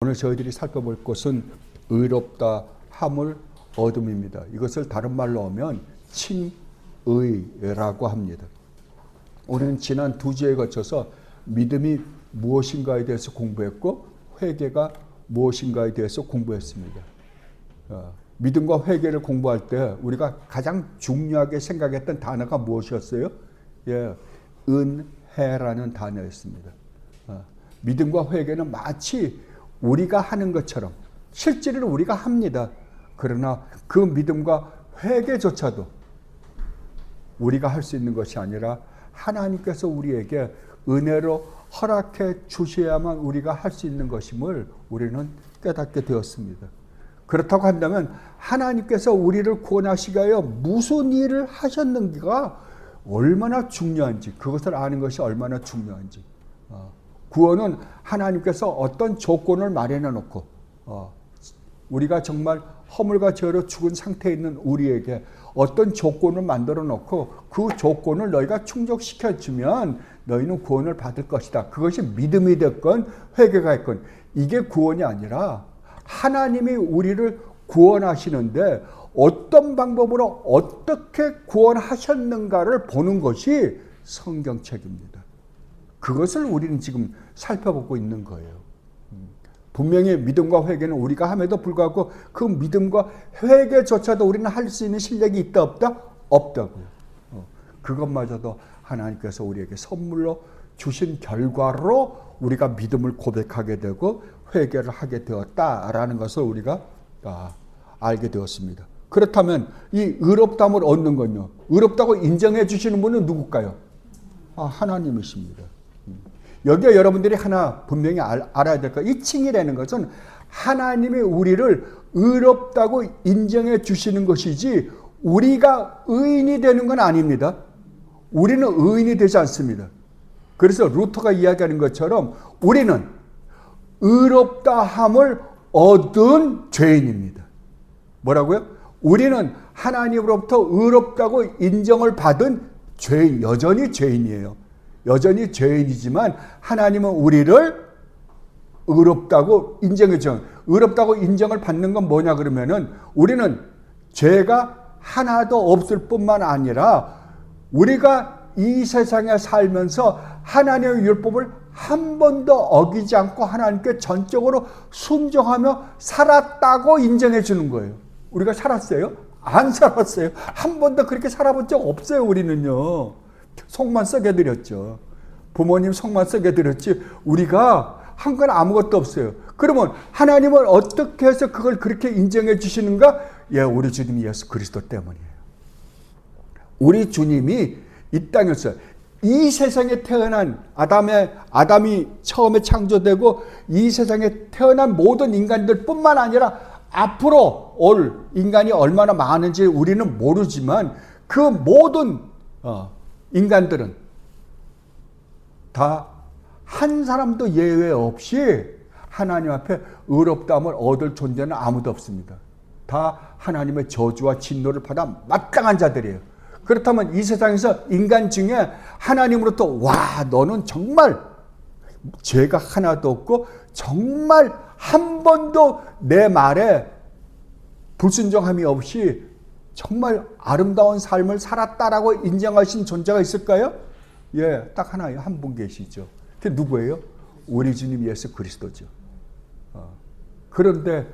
오늘 저희들이 살펴볼 것은 의롭다 함을 얻음입니다. 이것을 다른 말로 하면 칭의라고 합니다. 우리는 지난 두 주에 거쳐서 믿음이 무엇인가에 대해서 공부했고 회개가 무엇인가에 대해서 공부했습니다. 믿음과 회개를 공부할 때 우리가 가장 중요하게 생각했던 단어가 무엇이었어요? 은혜라는 단어였습니다. 믿음과 회개는 마치 우리가 하는 것처럼 실제로 우리가 합니다. 그러나 그 믿음과 회개조차도 우리가 할 수 있는 것이 아니라 하나님께서 우리에게 은혜로 허락해 주셔야만 우리가 할 수 있는 것임을 우리는 깨닫게 되었습니다. 그렇다고 한다면 하나님께서 우리를 구원하시기 위하여 무슨 일을 하셨는지가 얼마나 중요한지, 그것을 아는 것이 얼마나 중요한지. 구원은 하나님께서 어떤 조건을 마련해 놓고 우리가 정말 허물과 죄로 죽은 상태에 있는 우리에게 어떤 조건을 만들어 놓고 그 조건을 너희가 충족시켜 주면 너희는 구원을 받을 것이다. 그것이 믿음이 됐건 회개가 됐건 이게 구원이 아니라 하나님이 우리를 구원하시는데 어떤 방법으로 어떻게 구원하셨는가를 보는 것이 성경책입니다. 그것을 우리는 지금 살펴보고 있는 거예요. 분명히 믿음과 회개는 우리가 함에도 불구하고 그 믿음과 회개조차도 우리는 할 수 있는 실력이 있다 없다? 없다고요. 그것마저도 하나님께서 우리에게 선물로 주신 결과로 우리가 믿음을 고백하게 되고 회개를 하게 되었다라는 것을 우리가 알게 되었습니다. 그렇다면 이 의롭다함을 얻는 건요, 의롭다고 인정해 주시는 분은 누굴까요? 하나님이십니다. 여기에 여러분들이 하나 분명히 알아야 될 것, 이 칭의라는 것은 하나님이 우리를 의롭다고 인정해 주시는 것이지 우리가 의인이 되는 건 아닙니다. 우리는 의인이 되지 않습니다. 그래서 루터가 이야기하는 것처럼 우리는 의롭다함을 얻은 죄인입니다. 뭐라고요? 우리는 하나님으로부터 의롭다고 인정을 받은 죄인, 여전히 죄인이에요. 여전히 죄인이지만 하나님은 우리를 의롭다고 인정해 줘요. 의롭다고 인정을 받는 건 뭐냐 그러면은 우리는 죄가 하나도 없을 뿐만 아니라 우리가 이 세상에 살면서 하나님의 율법을 한 번도 어기지 않고 하나님께 전적으로 순종하며 살았다고 인정해 주는 거예요. 우리가 살았어요? 안 살았어요. 한 번도 그렇게 살아본 적 없어요. 우리는요. 속만 썩여 드렸죠. 부모님 속만 썩여 드렸지 우리가 한 건 아무것도 없어요. 그러면 하나님은 어떻게 해서 그걸 그렇게 인정해 주시는가? 우리 주님 예수 그리스도 때문이에요. 우리 주님이 이 땅에서 이 세상에 태어난 아담이 처음에 창조되고 이 세상에 태어난 모든 인간들 뿐만 아니라 앞으로 올 인간이 얼마나 많은지 우리는 모르지만 그 모든 인간들은 다 한 사람도 예외 없이 하나님 앞에 의롭다함을 얻을 존재는 아무도 없습니다. 다 하나님의 저주와 진노를 받아 마땅한 자들이에요. 그렇다면 이 세상에서 인간 중에 하나님으로부터 너는 정말 죄가 하나도 없고 정말 한 번도 내 말에 불순종함이 없이 정말 아름다운 삶을 살았다라고 인정하신 존재가 있을까요? 딱 하나 한 분 계시죠. 그게 누구예요? 우리 주님 예수 그리스도죠. 그런데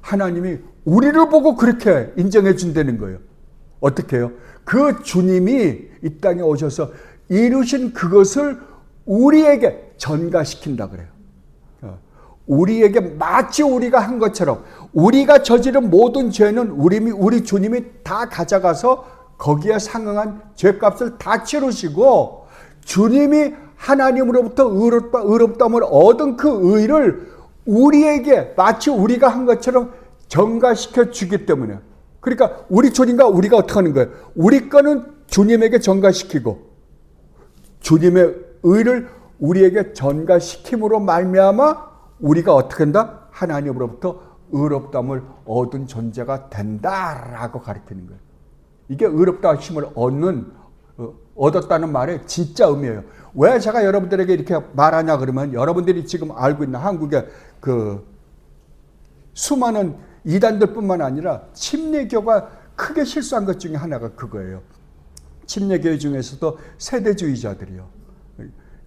하나님이 우리를 보고 그렇게 인정해 준다는 거예요. 어떻게 해요? 그 주님이 이 땅에 오셔서 이루신 그것을 우리에게 전가시킨다 그래요. 우리에게 마치 우리가 한 것처럼 우리가 저지른 모든 죄는 우리 주님이 다 가져가서 거기에 상응한 죄값을 다 치르시고 주님이 하나님으로부터 의롭다함을 얻은 그 의를 우리에게 마치 우리가 한 것처럼 전가시켜 주기 때문에, 그러니까 우리 주님과 우리가 어떻게 하는 거예요? 우리 거는 주님에게 전가시키고 주님의 의를 우리에게 전가시킴으로 말미암아 우리가 어떻게 한다? 하나님으로부터 의롭다함을 얻은 존재가 된다라고 가르치는 거예요. 이게 의롭다 하심을 얻었다는 말의 진짜 의미예요. 왜 제가 여러분들에게 이렇게 말하냐 그러면 여러분들이 지금 알고 있는 한국의 그 수많은 이단들뿐만 아니라 침례교가 크게 실수한 것 중에 하나가 그거예요. 침례교 중에서도 세대주의자들이요.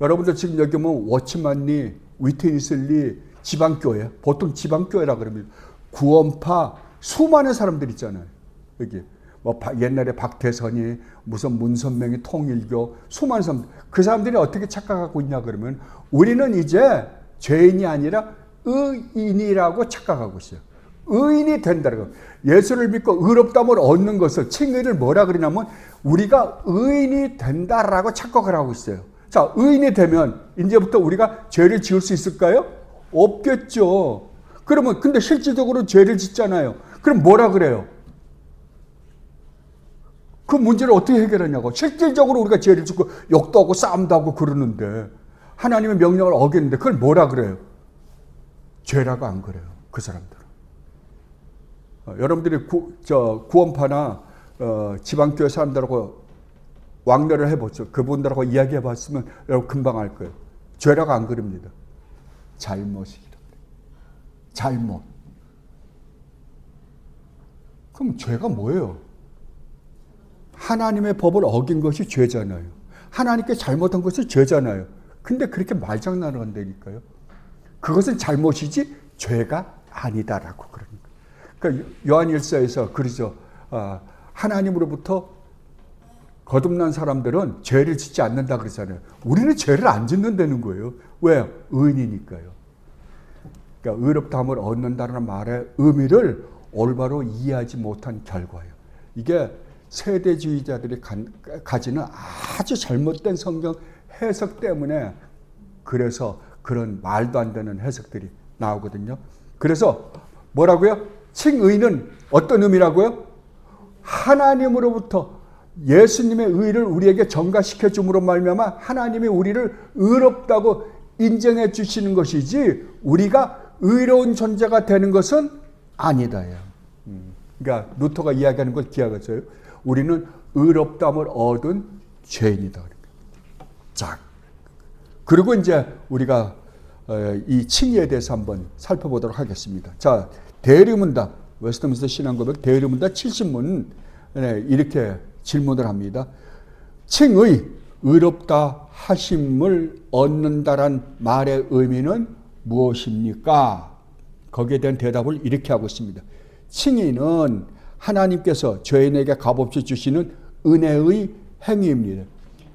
여러분들 지금 여기 보면 워치만리, 위트니슬리, 지방교회, 보통 지방교회라 그러면 구원파 수많은 사람들 있잖아요. 여기 뭐 옛날에 박태선이 무슨 문선명이 통일교 수많은 사람들, 그 사람들이 어떻게 착각하고 있냐 그러면 우리는 이제 죄인이 아니라 의인이라고 착각하고 있어요. 의인이 된다고. 예수를 믿고 의롭다함을 얻는 것을 칭의를 뭐라 그러냐면 우리가 의인이 된다라고 착각을 하고 있어요. 자, 의인이 되면 이제부터 우리가 죄를 지을 수 있을까요? 없겠죠. 그러면 근데 실질적으로 죄를 짓잖아요. 그럼 뭐라 그래요? 그 문제를 어떻게 해결하냐고. 실질적으로 우리가 죄를 짓고 욕도 하고 싸움도 하고 그러는데 하나님의 명령을 어겼는데 그걸 뭐라 그래요? 죄라고 안 그래요. 그 사람들은. 여러분들이 구원파나 지방교회 사람들하고 왕래를 해보죠. 그분들하고 이야기해봤으면 여러분 금방 알 거예요. 죄라고 안 그럽니다. 잘못이라. 잘못. 그럼 죄가 뭐예요? 하나님의 법을 어긴 것이 죄잖아요. 하나님께 잘못한 것이 죄잖아요. 근데 그렇게 말장난을 한다니까요. 그것은 잘못이지 죄가 아니다라고 그러는 거예요. 그러니까 요한일서에서 그러죠. 하나님으로부터 거듭난 사람들은 죄를 짓지 않는다 그러잖아요. 우리는 죄를 안 짓는다는 거예요. 왜? 의인이니까요. 그러니까 의롭다함을 얻는다는 말의 의미를 올바로 이해하지 못한 결과예요. 이게 세대주의자들이 가지는 아주 잘못된 성경 해석 때문에 그래서 그런 말도 안 되는 해석들이 나오거든요. 그래서 뭐라고요? 칭의는 어떤 의미라고요? 하나님으로부터 예수님의 의를 우리에게 전가시켜 줌으로 말미암아 하나님이 우리를 의롭다고 인정해 주시는 것이지 우리가 의로운 존재가 되는 것은 아니다요. 그러니까 루터가 이야기하는 걸 기억하세요. 우리는 의롭다함을 얻은 죄인이다. 자, 그리고 이제 우리가 이 칭의에 대해서 한번 살펴보도록 하겠습니다. 자, 대리문답, 웨스트민스터 신앙고백 대리문답 70문 이렇게 질문을 합니다. 칭의, 의롭다 하심을 얻는다란 말의 의미는 무엇입니까? 거기에 대한 대답을 이렇게 하고 있습니다. 칭의는 하나님께서 죄인에게 값없이 주시는 은혜의 행위입니다.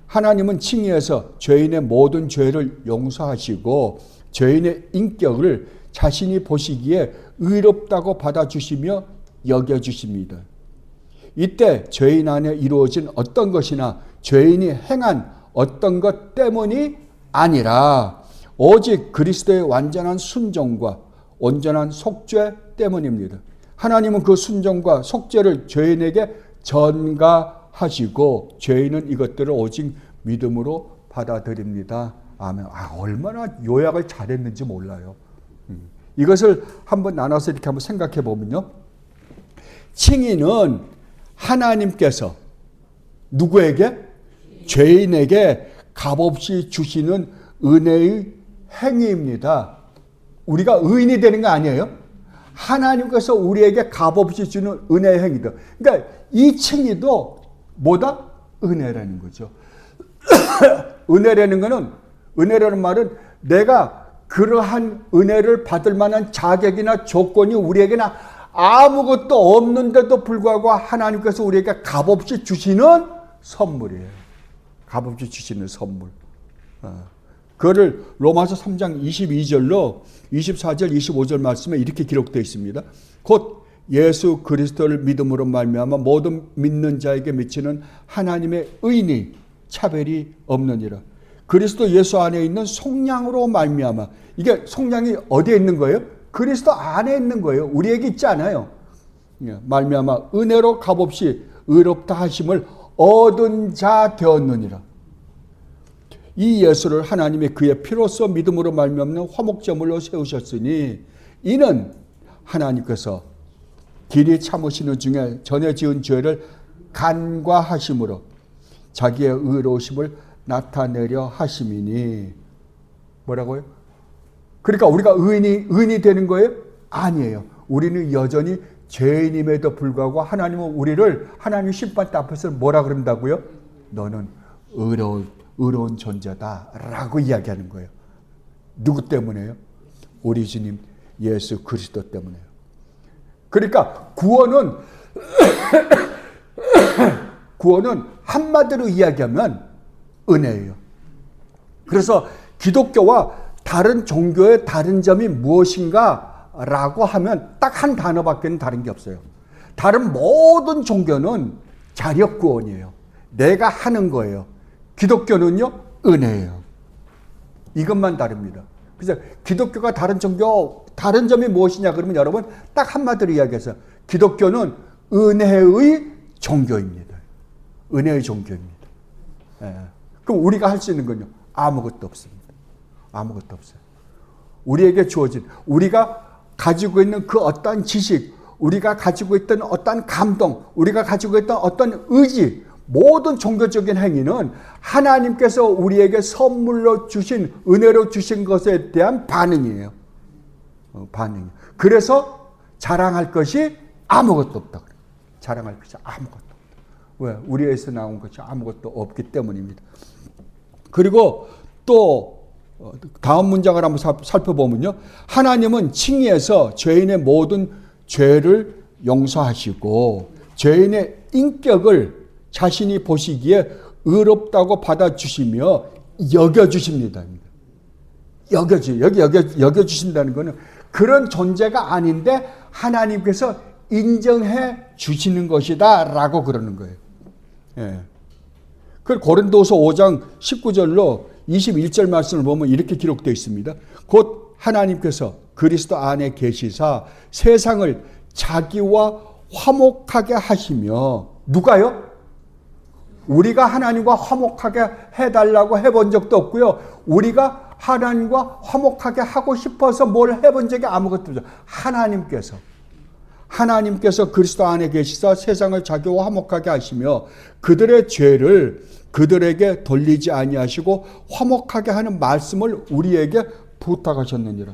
하나님은 칭의에서 죄인의 모든 죄를 용서하시고 죄인의 인격을 자신이 보시기에 의롭다고 받아주시며 여겨주십니다. 이때 죄인 안에 이루어진 어떤 것이나 죄인이 행한 어떤 것 때문이 아니라 오직 그리스도의 완전한 순종과 온전한 속죄 때문입니다. 하나님은 그 순종과 속죄를 죄인에게 전가하시고 죄인은 이것들을 오직 믿음으로 받아들입니다. 아멘. 얼마나 요약을 잘했는지 몰라요. 이것을 한번 나눠서 이렇게 한번 생각해 보면요. 칭의는 하나님께서 누구에게? 죄인에게 값없이 주시는 은혜의 행위입니다. 우리가 의인이 되는 거 아니에요? 하나님께서 우리에게 값없이 주는 은혜의 행위다. 그러니까 이 칭의도 뭐다? 은혜라는 거죠. 은혜라는 말은 내가 그러한 은혜를 받을 만한 자격이나 조건이 우리에게는 아무것도 없는데도 불구하고 하나님께서 우리에게 값없이 주시는 선물이에요. 값없이 주시는 선물. 그거를 로마서 3장 22절로 24절 25절 말씀에 이렇게 기록되어 있습니다. 곧 예수 그리스도를 믿음으로 말미암아 모든 믿는 자에게 미치는 하나님의 의인이 차별이 없느니라. 그리스도 예수 안에 있는 속량으로 말미암아, 이게 속량이 어디에 있는 거예요? 그리스도 안에 있는 거예요. 우리에게 있지 않아요. 말미암아 은혜로 값없이 의롭다 하심을 얻은 자 되었느니라. 이 예수를 하나님이 그의 피로써 믿음으로 말미암는 화목제물로 세우셨으니 이는 하나님께서 길이 참으시는 중에 전에 지은 죄를 간과하심으로 자기의 의로우심을 나타내려 하심이니. 뭐라고요? 그러니까 우리가 의인이 되는 거예요? 아니에요. 우리는 여전히 죄인임에도 불구하고 하나님은 우리를 하나님 심판대 앞에서 뭐라 그런다고요? 너는 의로운 존재다라고 이야기하는 거예요. 누구 때문에요? 우리 주님 예수 그리스도 때문에요. 그러니까 구원은 한마디로 이야기하면 은혜예요. 그래서 기독교와 다른 종교의 다른 점이 무엇인가 라고 하면 딱 한 단어밖에 다른 게 없어요. 다른 모든 종교는 자력 구원이에요. 내가 하는 거예요. 기독교는요, 은혜예요. 이것만 다릅니다. 그래서 기독교가 다른 종교, 다른 점이 무엇이냐 그러면 여러분 딱 한마디로 이야기해서 기독교는 은혜의 종교입니다. 은혜의 종교입니다. 예. 그럼 우리가 할 수 있는 건요, 아무것도 없습니다. 아무것도 없어요. 우리에게 주어진, 우리가 가지고 있는 그 어떤 지식, 우리가 가지고 있던 어떤 감동, 우리가 가지고 있던 어떤 의지, 모든 종교적인 행위는 하나님께서 우리에게 선물로 주신, 은혜로 주신 것에 대한 반응이에요. 반응. 그래서 자랑할 것이 아무것도 없다. 자랑할 것이 아무것도 없다. 왜? 우리에서 나온 것이 아무것도 없기 때문입니다. 그리고 또 다음 문장을 한번 살펴보면요. 하나님은 칭의해서 죄인의 모든 죄를 용서하시고 죄인의 인격을 자신이 보시기에 의롭다고 받아주시며 여겨주십니다. 여겨주신다는 것은 그런 존재가 아닌데 하나님께서 인정해 주시는 것이다 라고 그러는 거예요. 예. 그 고린도서 5장 19절로 21절 말씀을 보면 이렇게 기록되어 있습니다. 곧 하나님께서 그리스도 안에 계시사 세상을 자기와 화목하게 하시며, 누가요? 우리가 하나님과 화목하게 해달라고 해본 적도 없고요. 우리가 하나님과 화목하게 하고 싶어서 뭘 해본 적이 아무것도 없죠. 하나님께서 그리스도 안에 계시사 세상을 자기와 화목하게 하시며 그들의 죄를 그들에게 돌리지 아니하시고 화목하게 하는 말씀을 우리에게 부탁하셨느니라.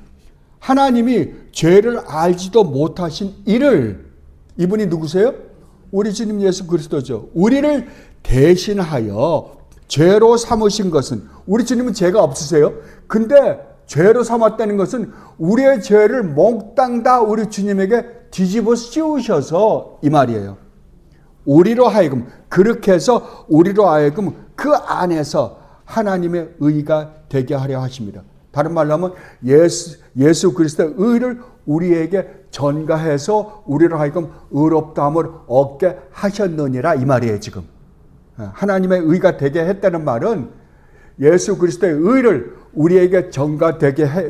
하나님이 죄를 알지도 못하신 이를, 이분이 누구세요? 우리 주님 예수 그리스도죠. 우리를 대신하여 죄로 삼으신 것은, 우리 주님은 죄가 없으세요? 근데 죄로 삼았다는 것은 우리의 죄를 몽땅 다 우리 주님에게 뒤집어 씌우셔서 이 말이에요. 우리로 하여금, 그렇게 해서 우리로 하여금 그 안에서 하나님의 의가 되게 하려 하십니다. 다른 말로 하면 예수 그리스도의 의를 우리에게 전가해서 우리로 하여금 의롭다함을 얻게 하셨느니라 이 말이에요. 지금 하나님의 의가 되게 했다는 말은 예수 그리스도의 의를 우리에게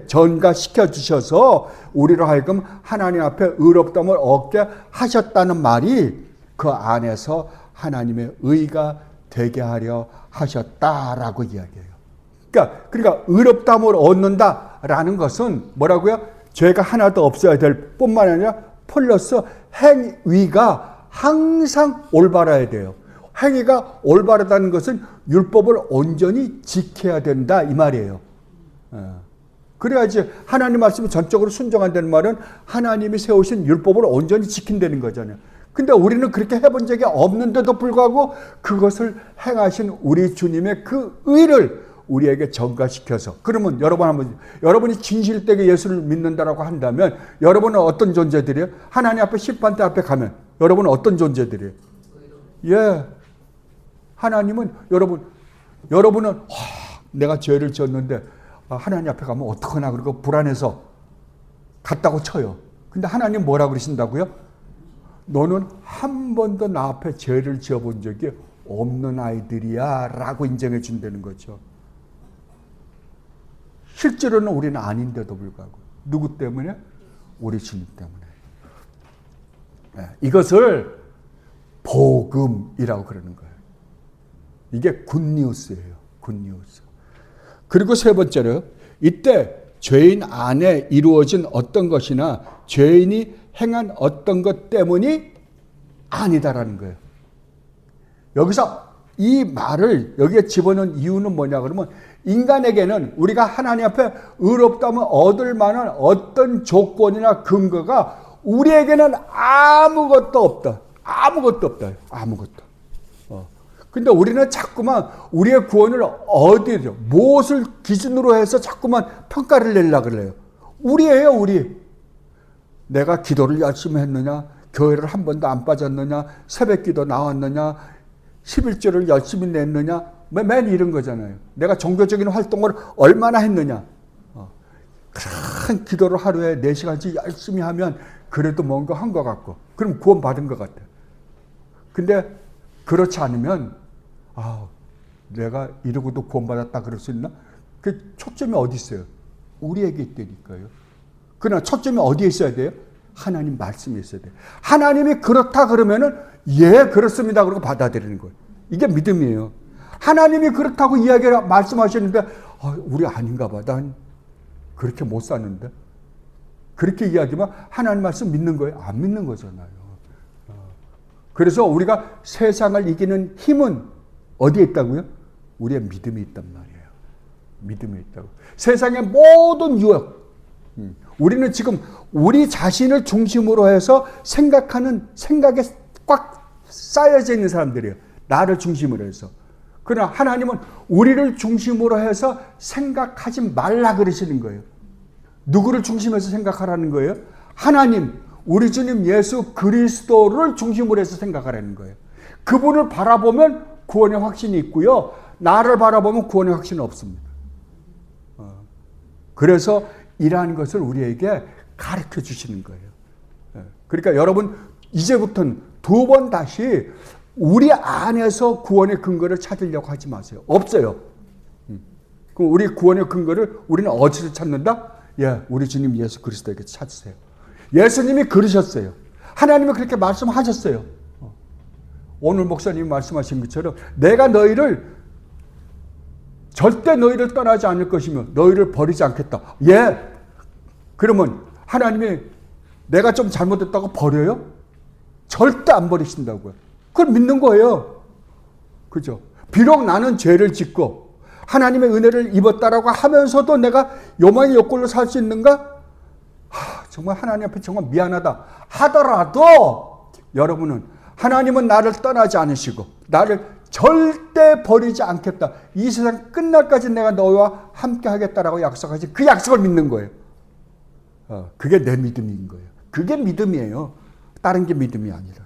전가시켜 주셔서 우리로 하여금 하나님 앞에 의롭다함을 얻게 하셨다는 말이 그 안에서 하나님의 의가 되게 하려 하셨다라고 이야기해요. 그러니까 의롭다함을 얻는다라는 것은 뭐라고요? 죄가 하나도 없어야 될 뿐만 아니라 플러스 행위가 항상 올바라야 돼요. 행위가 올바르다는 것은 율법을 온전히 지켜야 된다 이 말이에요. 그래야지 하나님 말씀에 전적으로 순종한다는 말은 하나님이 세우신 율법을 온전히 지킨다는 거잖아요. 근데 우리는 그렇게 해본 적이 없는데도 불구하고 그것을 행하신 우리 주님의 그 의를 우리에게 전가시켜서, 그러면 여러분이 진실되게 예수를 믿는다라고 한다면 여러분은 어떤 존재들이에요? 하나님 앞에 심판대 앞에 가면 여러분은 어떤 존재들이에요? 예. 하나님은 여러분은 내가 죄를 지었는데 하나님 앞에 가면 어떡하나 그러고 불안해서 갔다고 쳐요. 근데 하나님 뭐라 그러신다고요? 너는 한 번도 나 앞에 죄를 지어본 적이 없는 아이들이야 라고 인정해 준다는 거죠. 실제로는 우리는 아닌데도 불구하고. 누구 때문에? 우리 주님 때문에. 이것을 복음이라고 그러는 거예요. 이게 굿뉴스예요. 굿뉴스. 그리고 세 번째로, 이때 죄인 안에 이루어진 어떤 것이나 죄인이 행한 어떤 것 때문이 아니다라는 거예요. 여기서 이 말을 여기에 집어넣은 이유는 뭐냐 그러면, 인간에게는 우리가 하나님 앞에 의롭다면 얻을 만한 어떤 조건이나 근거가 우리에게는 아무것도 없다. 아무것도 없다. 아무것도. 근데 우리는 자꾸만 우리의 구원을 어디로, 무엇을 기준으로 해서 자꾸만 평가를 내려고 그래요. 우리예요, 우리. 내가 기도를 열심히 했느냐, 교회를 한 번도 안 빠졌느냐, 새벽 기도 나왔느냐, 11조를 열심히 냈느냐, 맨 이런 거잖아요. 내가 종교적인 활동을 얼마나 했느냐. 큰 기도를 하루에 4시간씩 열심히 하면 그래도 뭔가 한 것 같고, 그럼 구원 받은 것 같아. 근데 그렇지 않으면 내가 이러고도 구원받았다 그럴 수 있나? 그 초점이 어디 있어요? 우리에게 있다니까요. 그러나 초점이 어디에 있어야 돼요? 하나님 말씀에 있어야 돼요. 하나님이 그렇다 그러면은 그렇습니다 그러고 받아들이는 거예요. 이게 믿음이에요. 하나님이 그렇다고 이야기를 말씀하시는데 우리 아닌가 봐. 난 그렇게 못 사는데. 그렇게 이야기하면 하나님 말씀 믿는 거예요? 안 믿는 거잖아요. 그래서 우리가 세상을 이기는 힘은 어디에 있다고요? 우리의 믿음이 있단 말이에요. 믿음이 있다고. 세상의 모든 유혹. 우리는 지금 우리 자신을 중심으로 해서 생각하는 생각에 꽉 쌓여져 있는 사람들이에요. 나를 중심으로 해서. 그러나 하나님은 우리를 중심으로 해서 생각하지 말라 그러시는 거예요. 누구를 중심해서 생각하라는 거예요? 하나님, 우리 주님 예수 그리스도를 중심으로 해서 생각하라는 거예요. 그분을 바라보면 구원의 확신이 있고요. 나를 바라보면 구원의 확신은 없습니다. 그래서 이러한 것을 우리에게 가르쳐 주시는 거예요. 그러니까 여러분 이제부터는 2번 다시 우리 안에서 구원의 근거를 찾으려고 하지 마세요. 없어요. 그럼 우리 구원의 근거를 우리는 어디서 찾는다? 우리 주님 예수 그리스도에게 찾으세요. 예수님이 그러셨어요. 하나님은 그렇게 말씀하셨어요. 오늘 목사님이 말씀하신 것처럼 내가 절대 너희를 떠나지 않을 것이며 너희를 버리지 않겠다. 그러면 하나님이 내가 좀 잘못했다고 버려요? 절대 안 버리신다고요. 그걸 믿는 거예요. 그죠? 비록 나는 죄를 짓고 하나님의 은혜를 입었다라고 하면서도 내가 요망의 욕구로 살 수 있는가? 정말 하나님 앞에 정말 미안하다 하더라도 여러분은 하나님은 나를 떠나지 않으시고 나를 절대 버리지 않겠다. 이 세상 끝날까지 내가 너와 함께 하겠다라고 약속하신 그 약속을 믿는 거예요. 그게 내 믿음인 거예요. 그게 믿음이에요. 다른 게 믿음이 아니라.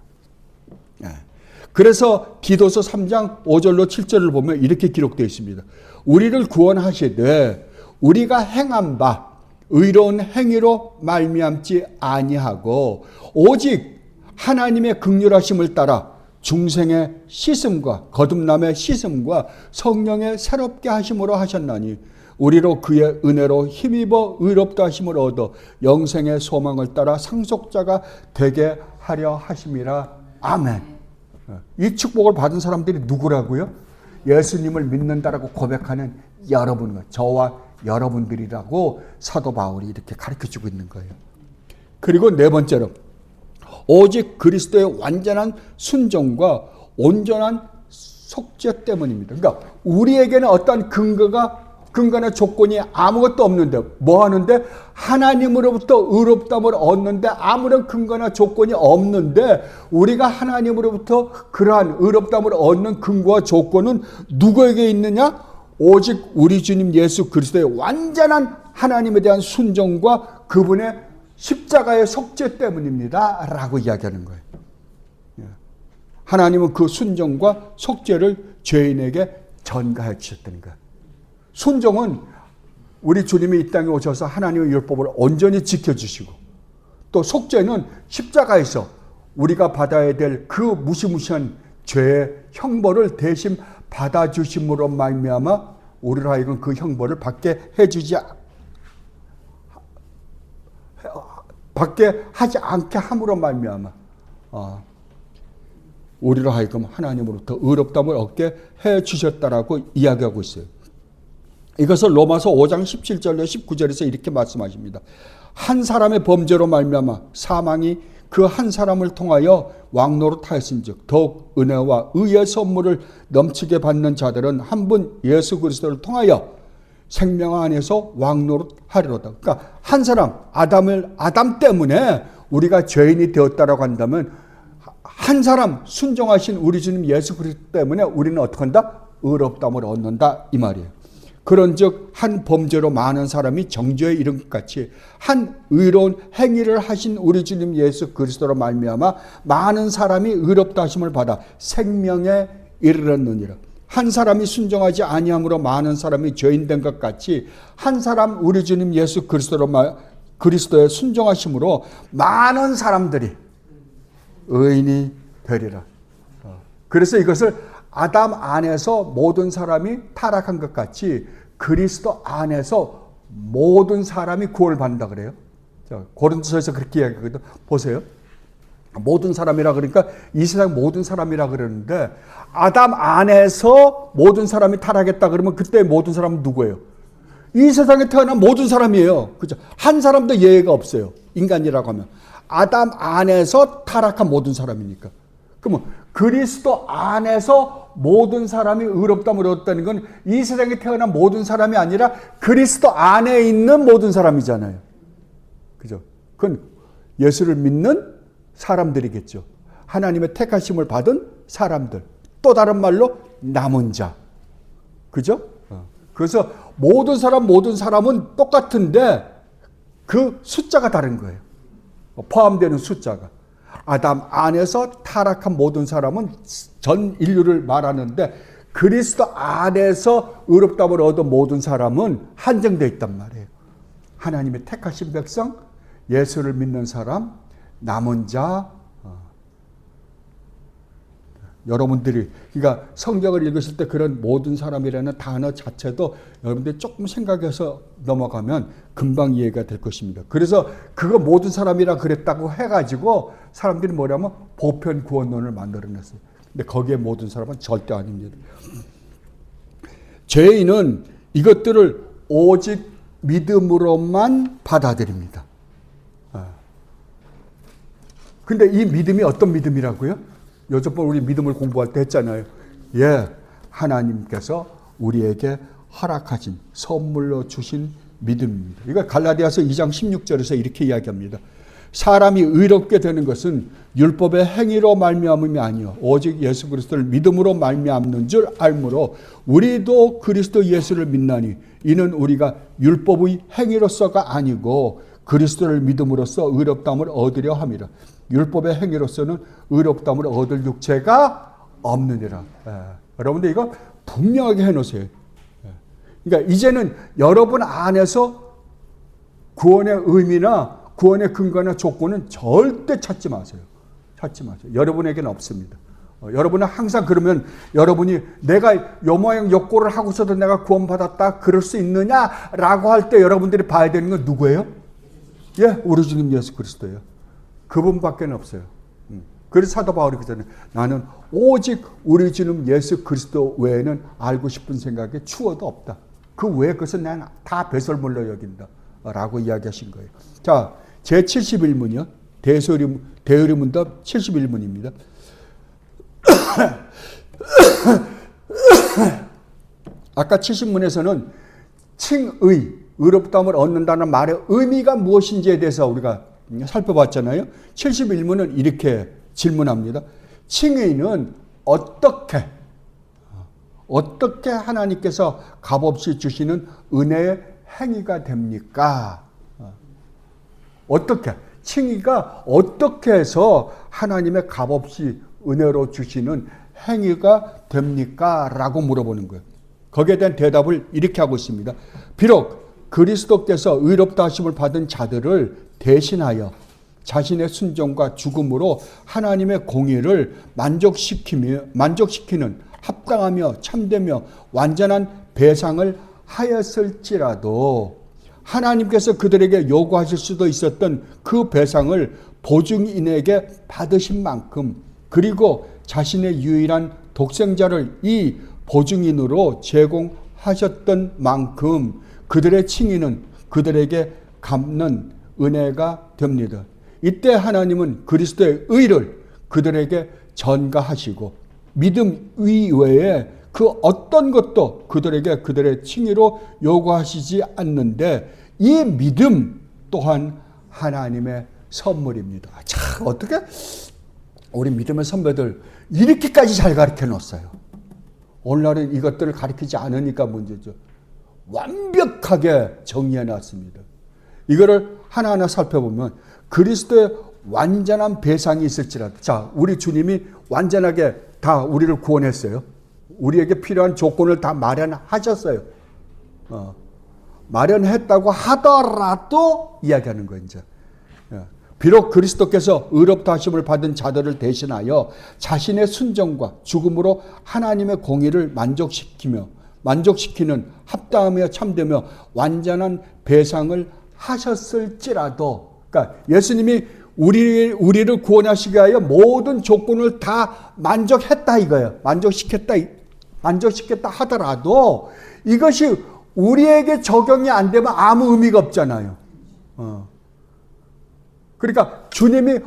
그래서 디도서 3장 5절로 7절을 보면 이렇게 기록되어 있습니다. 우리를 구원하시되 우리가 행한 바 의로운 행위로 말미암지 아니하고 오직 하나님의 긍휼하심을 따라 중생의 씻음과 거듭남의 씻음과 성령의 새롭게 하심으로 하셨나니 우리로 그의 은혜로 힘입어 의롭다 하심을 얻어 영생의 소망을 따라 상속자가 되게 하려 하심이라. 아멘. 이 축복을 받은 사람들이 누구라고요? 예수님을 믿는다라고 고백하는 여러분, 저와 여러분들이라고 사도 바울이 이렇게 가르쳐주고 있는 거예요. 그리고 4번째로 오직 그리스도의 완전한 순종과 온전한 속죄 때문입니다. 그러니까 우리에게는 어떤 근거나 조건이 아무것도 없는데 뭐 하는데 하나님으로부터 의롭다함을 얻는데 아무런 근거나 조건이 없는데 우리가 하나님으로부터 그러한 의롭다함을 얻는 근거와 조건은 누구에게 있느냐? 오직 우리 주님 예수 그리스도의 완전한 하나님에 대한 순종과 그분의 십자가의 속죄 때문입니다 라고 이야기하는 거예요. 하나님은 그 순종과 속죄를 죄인에게 전가해 주셨다는 거예요. 순종은 우리 주님이 이 땅에 오셔서 하나님의 율법을 온전히 지켜주시고, 또 속죄는 십자가에서 우리가 받아야 될 그 무시무시한 죄의 형벌을 대신 받아주심으로 말미암아 우리로 하여금 그 형벌을 받게 하지 않게 함으로 말미암아 우리로 하여금 하나님으로부터 의롭다함을 얻게 해 주셨다라고 이야기하고 있어요. 이것을 로마서 5장 17절로 19절에서 이렇게 말씀하십니다. 한 사람의 범죄로 말미암아 사망이 그 한 사람을 통하여 왕노릇하였은즉 더욱 은혜와 의의 선물을 넘치게 받는 자들은 한 분 예수 그리스도를 통하여 생명 안에서 왕노릇하리로다. 그러니까 한 사람 아담 때문에 우리가 죄인이 되었다라고 한다면 한 사람 순종하신 우리 주님 예수 그리스도 때문에 우리는 어떻게 한다? 의롭다함을 얻는다 이 말이에요. 그런즉 한 범죄로 많은 사람이 정죄에 이른 것 같이 한 의로운 행위를 하신 우리 주님 예수 그리스도로 말미암아 많은 사람이 의롭다 하심을 받아 생명에 이르렀느니라. 한 사람이 순종하지 아니함으로 많은 사람이 죄인 된 것 같이 한 사람 우리 주님 예수 그리스도의 순종하심으로 많은 사람들이 의인이 되리라. 그래서 이것을 아담 안에서 모든 사람이 타락한 것 같이 그리스도 안에서 모든 사람이 구원을 받는다 그래요. 고린도서에서 그렇게 이야기하거든. 보세요. 모든 사람이라 그러니까 이 세상 모든 사람이라 그러는데 아담 안에서 모든 사람이 타락했다 그러면 그때 모든 사람은 누구예요? 이 세상에 태어난 모든 사람이에요. 그죠? 한 사람도 예외가 없어요. 인간이라고 하면. 아담 안에서 타락한 모든 사람이니까. 그러면 그리스도 안에서 모든 사람이 의롭다함을 얻었다는 건 이 세상에 태어난 모든 사람이 아니라 그리스도 안에 있는 모든 사람이잖아요. 그죠? 그건 예수를 믿는 사람들이겠죠. 하나님의 택하심을 받은 사람들. 또 다른 말로 남은 자. 그죠? 그래서 모든 사람은 똑같은데 그 숫자가 다른 거예요. 포함되는 숫자가. 아담 안에서 타락한 모든 사람은 전 인류를 말하는데 그리스도 안에서 의롭다함을 얻은 모든 사람은 한정되어 있단 말이에요. 하나님의 택하신 백성, 예수를 믿는 사람, 남은 자. 여러분들이 그러니까 성경을 읽으실 때 그런 모든 사람이라는 단어 자체도 여러분들이 조금 생각해서 넘어가면 금방 이해가 될 것입니다. 그래서 그거 모든 사람이라 그랬다고 해가지고 사람들이 뭐냐면 보편 구원론을 만들어냈어요. 근데 거기에 모든 사람은 절대 아닙니다. 죄인은 이것들을 오직 믿음으로만 받아들입니다. 근데 이 믿음이 어떤 믿음이라고요? 요즘번 우리 믿음을 공부할 때 했잖아요. 예, 하나님께서 우리에게 허락하신 선물로 주신 믿음입니다. 이거 갈라디아서 2장 16절에서 이렇게 이야기합니다. 사람이 의롭게 되는 것은 율법의 행위로 말미암음이 아니요 오직 예수 그리스도를 믿음으로 말미암는 줄 알므로 우리도 그리스도 예수를 믿나니 이는 우리가 율법의 행위로서가 아니고 그리스도를 믿음으로써 의롭다함을 얻으려 함이라. 율법의 행위로서는 의롭다함을 얻을 육체가 없느니라. 여러분들 이거 분명하게 해놓으세요. 그러니까 이제는 여러분 안에서 구원의 의미나 구원의 근거나 조건은 절대 찾지 마세요. 찾지 마세요. 여러분에게는 없습니다. 여러분은 항상 그러면 여러분이 내가 요 모양 욕구를 하고서도 내가 구원받았다 그럴 수 있느냐라고 할 때 여러분들이 봐야 되는 건 누구예요? 예, 우리 주님 예수 그리스도예요. 그분밖에 없어요. 그래서 사도 바울이 그러잖아요. 나는 오직 우리 주님 예수 그리스도 외에는 알고 싶은 생각에 추워도 없다. 그 외의 것은 난 다 배설물로 여긴다. 라고 이야기하신 거예요. 자, 제 71문이요. 대의문답 71문입니다. 아까 70문에서는 칭의, 의롭다함을 얻는다는 말의 의미가 무엇인지에 대해서 우리가 살펴봤잖아요. 71문은 이렇게 질문합니다. 칭의는 어떻게 하나님께서 값없이 주시는 은혜의 행위가 됩니까? 어떻게? 칭의가 어떻게 해서 하나님의 값없이 은혜로 주시는 행위가 됩니까? 라고 물어보는 거예요. 거기에 대한 대답을 이렇게 하고 있습니다. 비록 그리스도께서 의롭다 하심을 받은 자들을 대신하여 자신의 순종과 죽음으로 하나님의 공의를 만족시키는 합당하며 참되며 완전한 배상을 하였을지라도 하나님께서 그들에게 요구하실 수도 있었던 그 배상을 보증인에게 받으신 만큼 그리고 자신의 유일한 독생자를 이 보증인으로 제공하셨던 만큼 그들의 칭의는 그들에게 갚는 은혜가 됩니다. 이때 하나님은 그리스도의 의를 그들에게 전가하시고 믿음 이외에 그 어떤 것도 그들에게 그들의 칭의로 요구하시지 않는데 이 믿음 또한 하나님의 선물입니다. 참 어떻게 우리 믿음의 선배들 이렇게까지 잘 가르쳐 놓았어요. 오늘날은 이것들을 가르치지 않으니까 문제죠. 완벽하게 정리해 놨습니다. 이거를 하나하나 살펴보면 그리스도의 완전한 배상이 있을지라도, 자, 우리 주님이 완전하게 다 우리를 구원했어요. 우리에게 필요한 조건을 다 마련하셨어요. 마련했다고 하더라도 이야기하는 거예요, 이제. 비록 그리스도께서 의롭다 하심을 받은 자들을 대신하여 자신의 순종과 죽음으로 하나님의 공의를 만족시키는 합당하며 참되며 완전한 배상을 하셨을지라도, 그러니까 예수님이 우리를 구원하시기 위하여 모든 조건을 다 만족했다 이거예요. 만족시켰다 하더라도 이것이 우리에게 적용이 안 되면 아무 의미가 없잖아요. 그러니까 주님이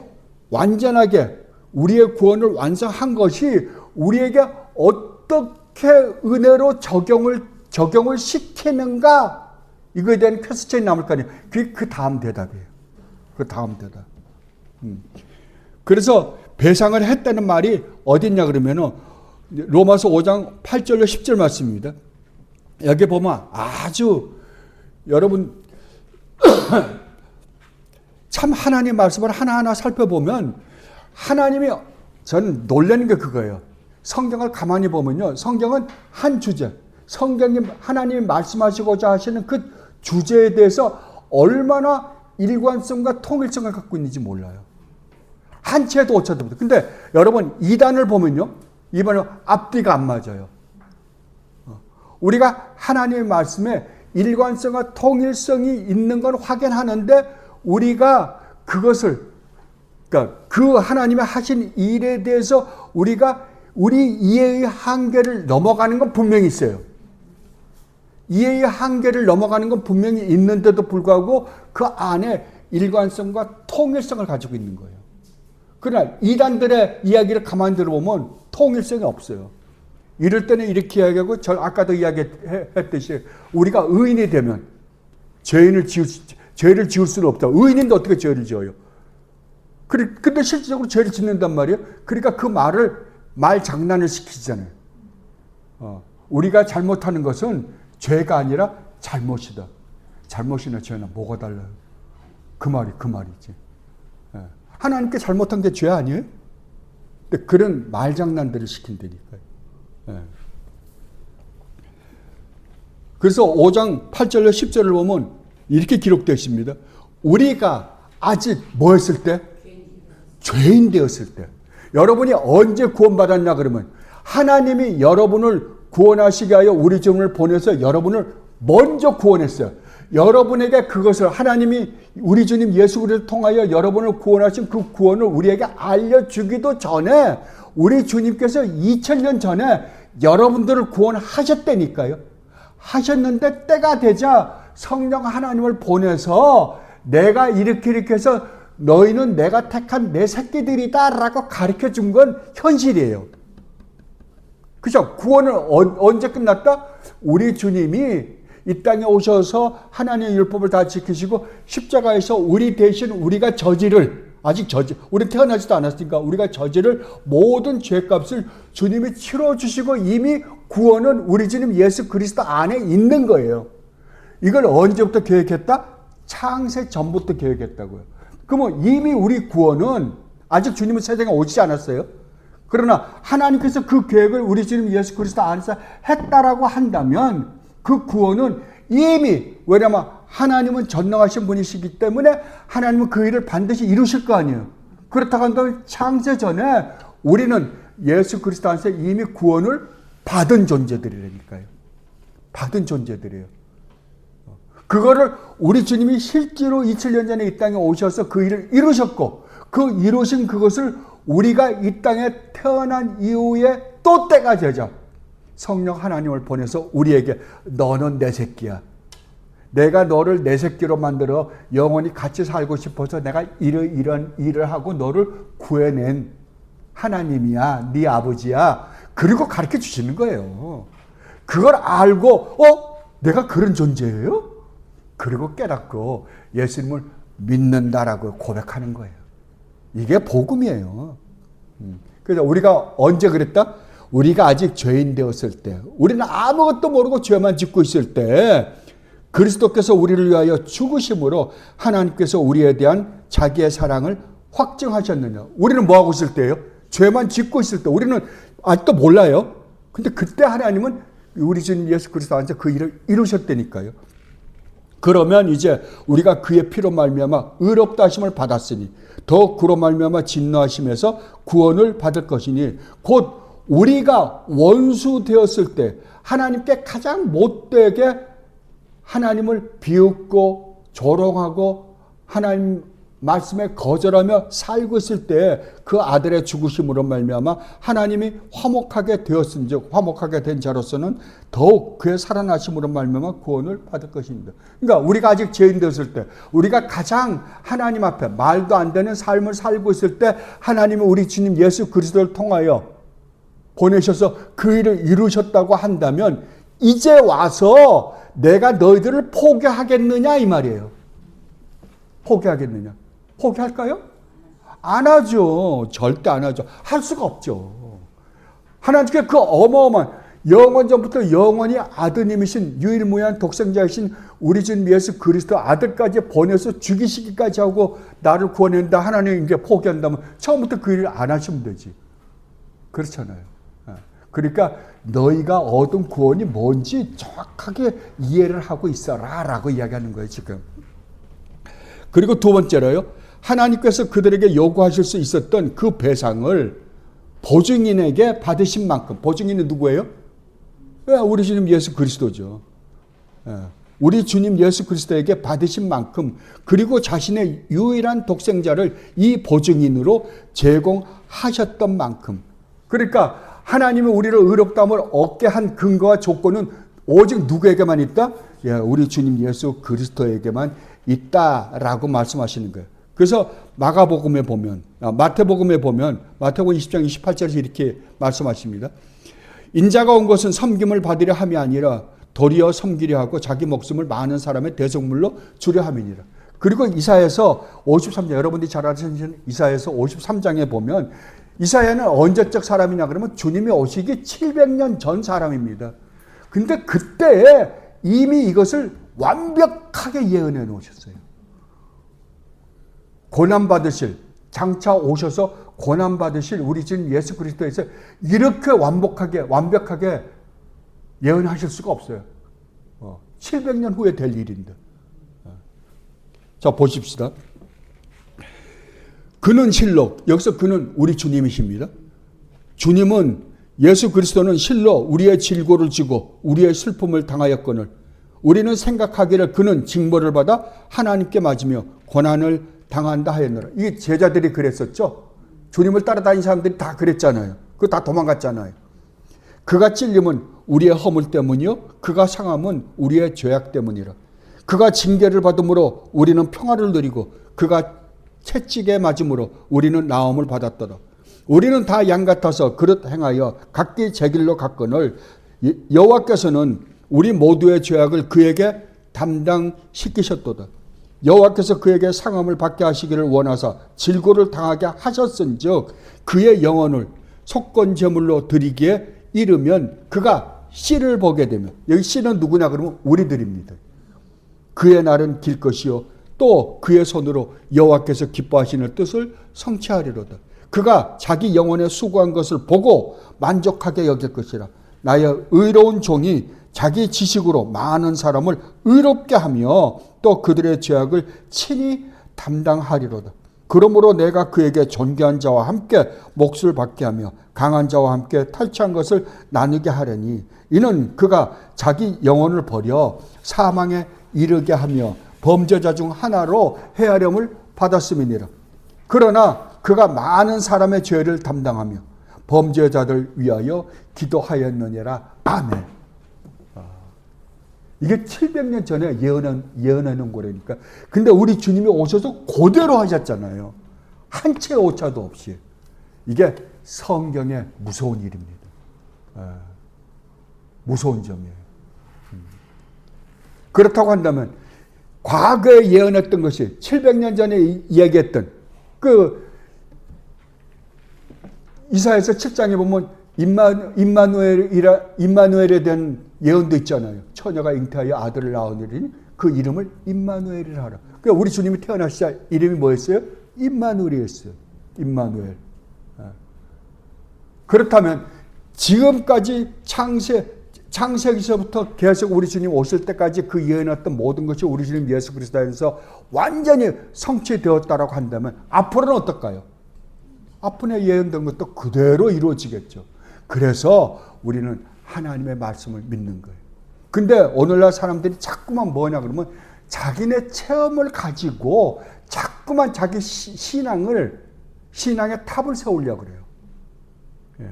완전하게 우리의 구원을 완성한 것이 우리에게 어떻게 은혜로 적용을 시키는가, 이거에 대한 퀘스천이 남을 거 아니에요. 그게 그 다음 대답이에요. 그 다음 대답. 그래서 배상을 했다는 말이 어딨냐 그러면은 로마서 5장 8절로 10절 말씀입니다. 여기 보면 아주 여러분 참 하나님 말씀을 하나하나 살펴보면 하나님이, 저는 놀라는 게 그거예요. 성경을 가만히 보면요, 성경은 한 주제, 하나님이 말씀하시고자 하시는 그 주제에 대해서 얼마나 일관성과 통일성을 갖고 있는지 몰라요. 한 채도 오차도 없어요. 근데 여러분 이단을 보면요, 이번에 앞뒤가 안 맞아요. 우리가 하나님의 말씀에 일관성과 통일성이 있는 건 확인하는데 우리가 그것을, 그러니까 그 하나님의 하신 일에 대해서 우리가 우리 이해의 한계를 넘어가는 건 분명히 있어요. 이해의 한계를 넘어가는 건 분명히 있는데도 불구하고 그 안에 일관성과 통일성을 가지고 있는 거예요. 그러나 이단들의 이야기를 가만히 들어보면 통일성이 없어요. 이럴 때는 이렇게 이야기하고, 아까도 이야기했듯이 우리가 의인이 되면 죄를 지을 수는 없다. 의인인데 어떻게 죄를 지어요? 근데 실질적으로 죄를 짓는단 말이에요. 그러니까 그 말 장난을 시키잖아요. 우리가 잘못하는 것은 죄가 아니라 잘못이다. 잘못이나 죄나 뭐가 달라요? 그 말이지. 하나님께 잘못한 게 죄 아니에요? 근데 그런 말장난들을 시킨다니까요. 그래서 5장 8절로 10절을 보면 이렇게 기록되어 있습니다. 우리가 아직 뭐 했을 때? 죄인 되었을 때. 여러분이 언제 구원받았냐 그러면 하나님이 여러분을 구원하시기 위하여 우리 주님을 보내서 여러분을 먼저 구원했어요. 여러분에게 그것을 하나님이 우리 주님 예수 그리스도를 통하여 여러분을 구원하신 그 구원을 우리에게 알려주기도 전에 우리 주님께서 2000년 전에 여러분들을 구원하셨다니까요. 하셨는데 때가 되자 성령 하나님을 보내서 내가 이렇게 해서 너희는 내가 택한 내 새끼들이다 라고 가르쳐 준 건 현실이에요. 그죠? 구원은 언제 끝났다? 우리 주님이 이 땅에 오셔서 하나님의 율법을 다 지키시고 십자가에서 우리 대신 우리가 우리 태어나지도 않았으니까 우리가 저지를 모든 죄값을 주님이 치러주시고 이미 구원은 우리 주님 예수 그리스도 안에 있는 거예요. 이걸 언제부터 계획했다? 창세 전부터 계획했다고요. 그러면 이미 우리 구원은 아직 주님은 세상에 오지 않았어요. 그러나 하나님께서 그 계획을 우리 주님 예수 그리스도 안에서 했다라고 한다면 그 구원은 이미, 왜냐하면 하나님은 전능하신 분이시기 때문에 하나님은 그 일을 반드시 이루실 거 아니에요. 그렇다고 한다면 창세 전에 우리는 예수 그리스도 안에서 이미 구원을 받은 존재들이라니까요. 받은 존재들이에요. 그거를 우리 주님이 실제로 2000년 전에 이 땅에 오셔서 그 일을 이루셨고 그 이루신 그것을 우리가 이 땅에 태어난 이후에 또 때가 되자 성령 하나님을 보내서 우리에게 너는 내 새끼야. 내가 너를 내 새끼로 만들어 영원히 같이 살고 싶어서 내가 이런 일을 하고 너를 구해낸 하나님이야. 네 아버지야. 그리고 가르쳐 주시는 거예요. 그걸 알고 내가 그런 존재예요? 그리고 깨닫고 예수님을 믿는다라고 고백하는 거예요. 이게 복음이에요. 그래서 우리가 언제 그랬다? 우리가 아직 죄인 되었을 때, 우리는 아무것도 모르고 죄만 짓고 있을 때 그리스도께서 우리를 위하여 죽으심으로 하나님께서 우리에 대한 자기의 사랑을 확증하셨느냐. 우리는 뭐하고 있을 때예요? 죄만 짓고 있을 때. 우리는 아직도 몰라요. 근데 그때 하나님은 우리 주님 예수 그리스도 안에서 그 일을 이루셨다니까요. 그러면 이제 우리가 그의 피로 말미암아 의롭다 하심을 받았으니 더욱 그로 말미암아 진노하심에서 구원을 받을 것이니 곧 우리가 원수 되었을 때 하나님께 가장 못되게 하나님을 비웃고 조롱하고 하나님 말씀에 거절하며 살고 있을 때 그 아들의 죽으심으로 말미암아 하나님이 화목하게 되었은즉 화목하게 된 자로서는 더욱 그의 살아나심으로 말미암아 구원을 받을 것입니다. 그러니까 우리가 아직 죄인 되었을 때, 우리가 가장 하나님 앞에 말도 안 되는 삶을 살고 있을 때 하나님이 우리 주님 예수 그리스도를 통하여 보내셔서 그 일을 이루셨다고 한다면 이제 와서 내가 너희들을 포기하겠느냐 이 말이에요. 포기하겠느냐? 포기할까요? 안 하죠. 절대 안 하죠. 할 수가 없죠. 하나님께 그 어마어마한 영원전부터 영원히 아드님이신 유일무이한 독생자이신 우리 주님 예수 그리스도 아들까지 보내서 죽이시기까지 하고 나를 구원한다. 하나님 이제 포기한다면 처음부터 그 일을 안 하시면 되지. 그렇잖아요. 그러니까 너희가 얻은 구원이 뭔지 정확하게 이해를 하고 있어라 라고 이야기하는 거예요 지금. 그리고 두 번째로요. 하나님께서 그들에게 요구하실 수 있었던 그 배상을 보증인에게 받으신 만큼. 보증인은 누구예요? 우리 주님 예수 그리스도죠. 우리 주님 예수 그리스도에게 받으신 만큼 그리고 자신의 유일한 독생자를 이 보증인으로 제공하셨던 만큼. 그러니까 하나님이 우리를 의롭다함을 얻게 한 근거와 조건은 오직 누구에게만 있다? 우리 주님 예수 그리스도에게만 있다라고 말씀하시는 거예요. 그래서 마가복음에 보면, 마태복음에 보면 마태복음 20장 28절에서 이렇게 말씀하십니다. 인자가 온 것은 섬김을 받으려 함이 아니라 도리어 섬기려 하고 자기 목숨을 많은 사람의 대속물로 주려 함이니라. 그리고 이사야서 53장, 여러분들이 잘 아시는 이사야서 53장에 보면 이사야는 언제적 사람이냐 그러면 주님이 오시기 700년 전 사람입니다. 근데 그때에 이미 이것을 완벽하게 예언해 놓으셨어요. 고난받으실, 장차 오셔서 고난받으실 우리 주님 예수 그리스도에서 이렇게 완벽하게 예언하실 수가 없어요. 700년 후에 될 일인데. 자, 보십시다. 그는 실로, 여기서 그는 우리 주님이십니다. 주님은, 예수 그리스도는 실로 우리의 질고를 지고 우리의 슬픔을 당하였거늘 우리는 생각하기를 그는 징벌을 받아 하나님께 맞으며 고난을 당한다 하였노라. 이게 제자들이 그랬었죠. 주님을 따라다닌 사람들이 다 그랬잖아요. 그거 다 도망갔잖아요. 그가 찔림은 우리의 허물 때문이요 그가 상함은 우리의 죄악 때문이라. 그가 징계를 받음으로 우리는 평화를 누리고 그가 채찍에 맞음으로 우리는 나음을 받았더라. 우리는 다 양 같아서 그릇 행하여 각기 제 길로 갔거늘 여호와께서는 우리 모두의 죄악을 그에게 담당시키셨도다. 여호와께서 그에게 상함을 받게 하시기를 원하사 질고를 당하게 하셨은즉 그의 영혼을 속건제물로 드리기에 이르면 그가 씨를 보게 되면, 여기 씨는 누구냐 그러면 우리들입니다. 그의 날은 길 것이요 또 그의 손으로 여호와께서 기뻐하시는 뜻을 성취하리로다. 그가 자기 영혼에 수고한 것을 보고 만족하게 여길 것이라. 나의 의로운 종이 자기 지식으로 많은 사람을 의롭게 하며 또 그들의 죄악을 친히 담당하리로다. 그러므로 내가 그에게 존귀한 자와 함께 몫을 받게 하며 강한 자와 함께 탈취한 것을 나누게 하려니 이는 그가 자기 영혼을 버려 사망에 이르게 하며 범죄자 중 하나로 헤아림을 받았음이니라. 그러나 그가 많은 사람의 죄를 담당하며 범죄자들 위하여 기도하였느니라. 아멘. 이게 700년 전에 예언해 놓은 거라니까. 근데 우리 주님이 오셔서 그대로 하셨잖아요. 한 채 오차도 없이. 이게 성경의 무서운 일입니다. 무서운 점이에요. 그렇다고 한다면 과거에 예언했던 것이 700년 전에 이야기했던 그 이사야서 7장에 보면 임마누엘에 대한 예언도 있잖아요. 처녀가 잉태하여 아들을 낳으리니 그 이름을 임마누엘이라 하라. 그러니까 우리 주님이 태어나시자 이름이 뭐였어요? 임마누엘이었어요. 임마누엘. 그렇다면 지금까지 창세기서부터 계속 우리 주님 오실 때까지 그 예언했던 모든 것이 우리 주님 예수 그리스도 안에서 완전히 성취되었다라고 한다면 앞으로는 어떨까요? 앞으로 예언된 것도 그대로 이루어지겠죠. 그래서 우리는 하나님의 말씀을 믿는 거예요. 근데 오늘날 사람들이 자꾸만 뭐냐 그러면 자기네 체험을 가지고 자꾸만 자기 신앙의 탑을 세우려고 그래요. 예.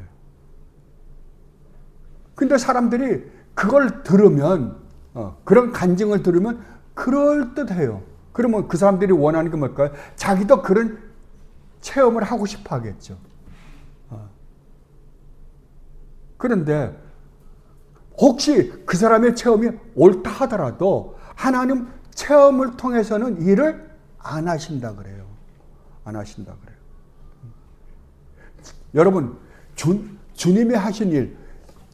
근데 사람들이 그걸 들으면 그런 간증을 들으면 그럴듯해요. 그러면 그 사람들이 원하는 게 뭘까요? 자기도 그런 체험을 하고 싶어 하겠죠. 그런데 혹시 그 사람의 체험이 옳다 하더라도 하나님 체험을 통해서는 일을 안 하신다 그래요. 안 하신다 그래요. 여러분, 주님이 하신 일,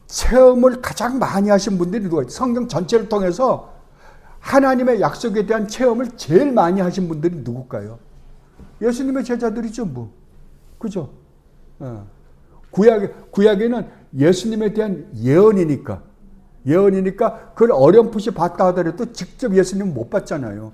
체험을 가장 많이 하신 분들이 누구예요? 성경 전체를 통해서 하나님의 약속에 대한 체험을 제일 많이 하신 분들이 누굴까요? 예수님의 제자들이죠, 뭐. 그죠? 구약에는 예수님에 대한 예언이니까 그걸 어렴풋이 봤다 하더라도 직접 예수님은 못 봤잖아요.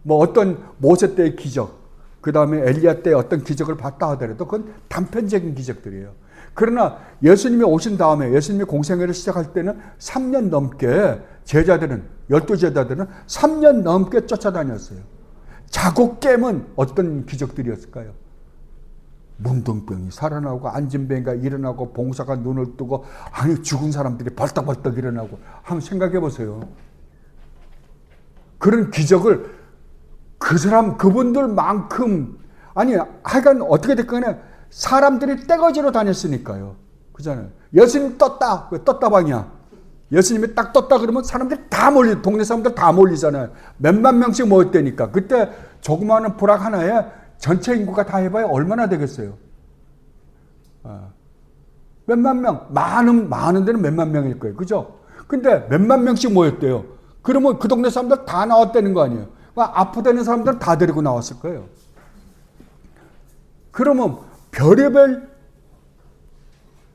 뭐 어떤 모세 때의 기적, 그 다음에 엘리야 때의 어떤 기적을 봤다 하더라도 그건 단편적인 기적들이에요. 그러나 예수님이 오신 다음에 예수님이 공생애를 시작할 때는 3년 넘게 제자들은 12제자들은 3년 넘게 쫓아다녔어요. 자고 깨면 어떤 기적들이었을까요? 문둥병이 살아나고 안진뱅이가 일어나고 봉사가 눈을 뜨고 아니 죽은 사람들이 벌떡벌떡 일어나고 한번 생각해 보세요. 그런 기적을 그분들만큼 아니 하여간 어떻게 됐거나 사람들이 떼거지로 다녔으니까요. 그잖아요. 예수님 떴다. 왜 떴다방이야? 예수님이 딱 떴다 그러면 사람들이 다 동네 사람들 다 몰리잖아요. 몇만 명씩 모였다니까. 그때 조그마한 부락 하나에 전체 인구가 다 해봐야 얼마나 되겠어요? 몇만 명, 많은 데는 몇만 명일 거예요. 그죠? 근데 몇만 명씩 모였대요. 그러면 그 동네 사람들 다 나왔다는 거 아니에요? 아프다는 사람들은 다 데리고 나왔을 거예요. 그러면 별의별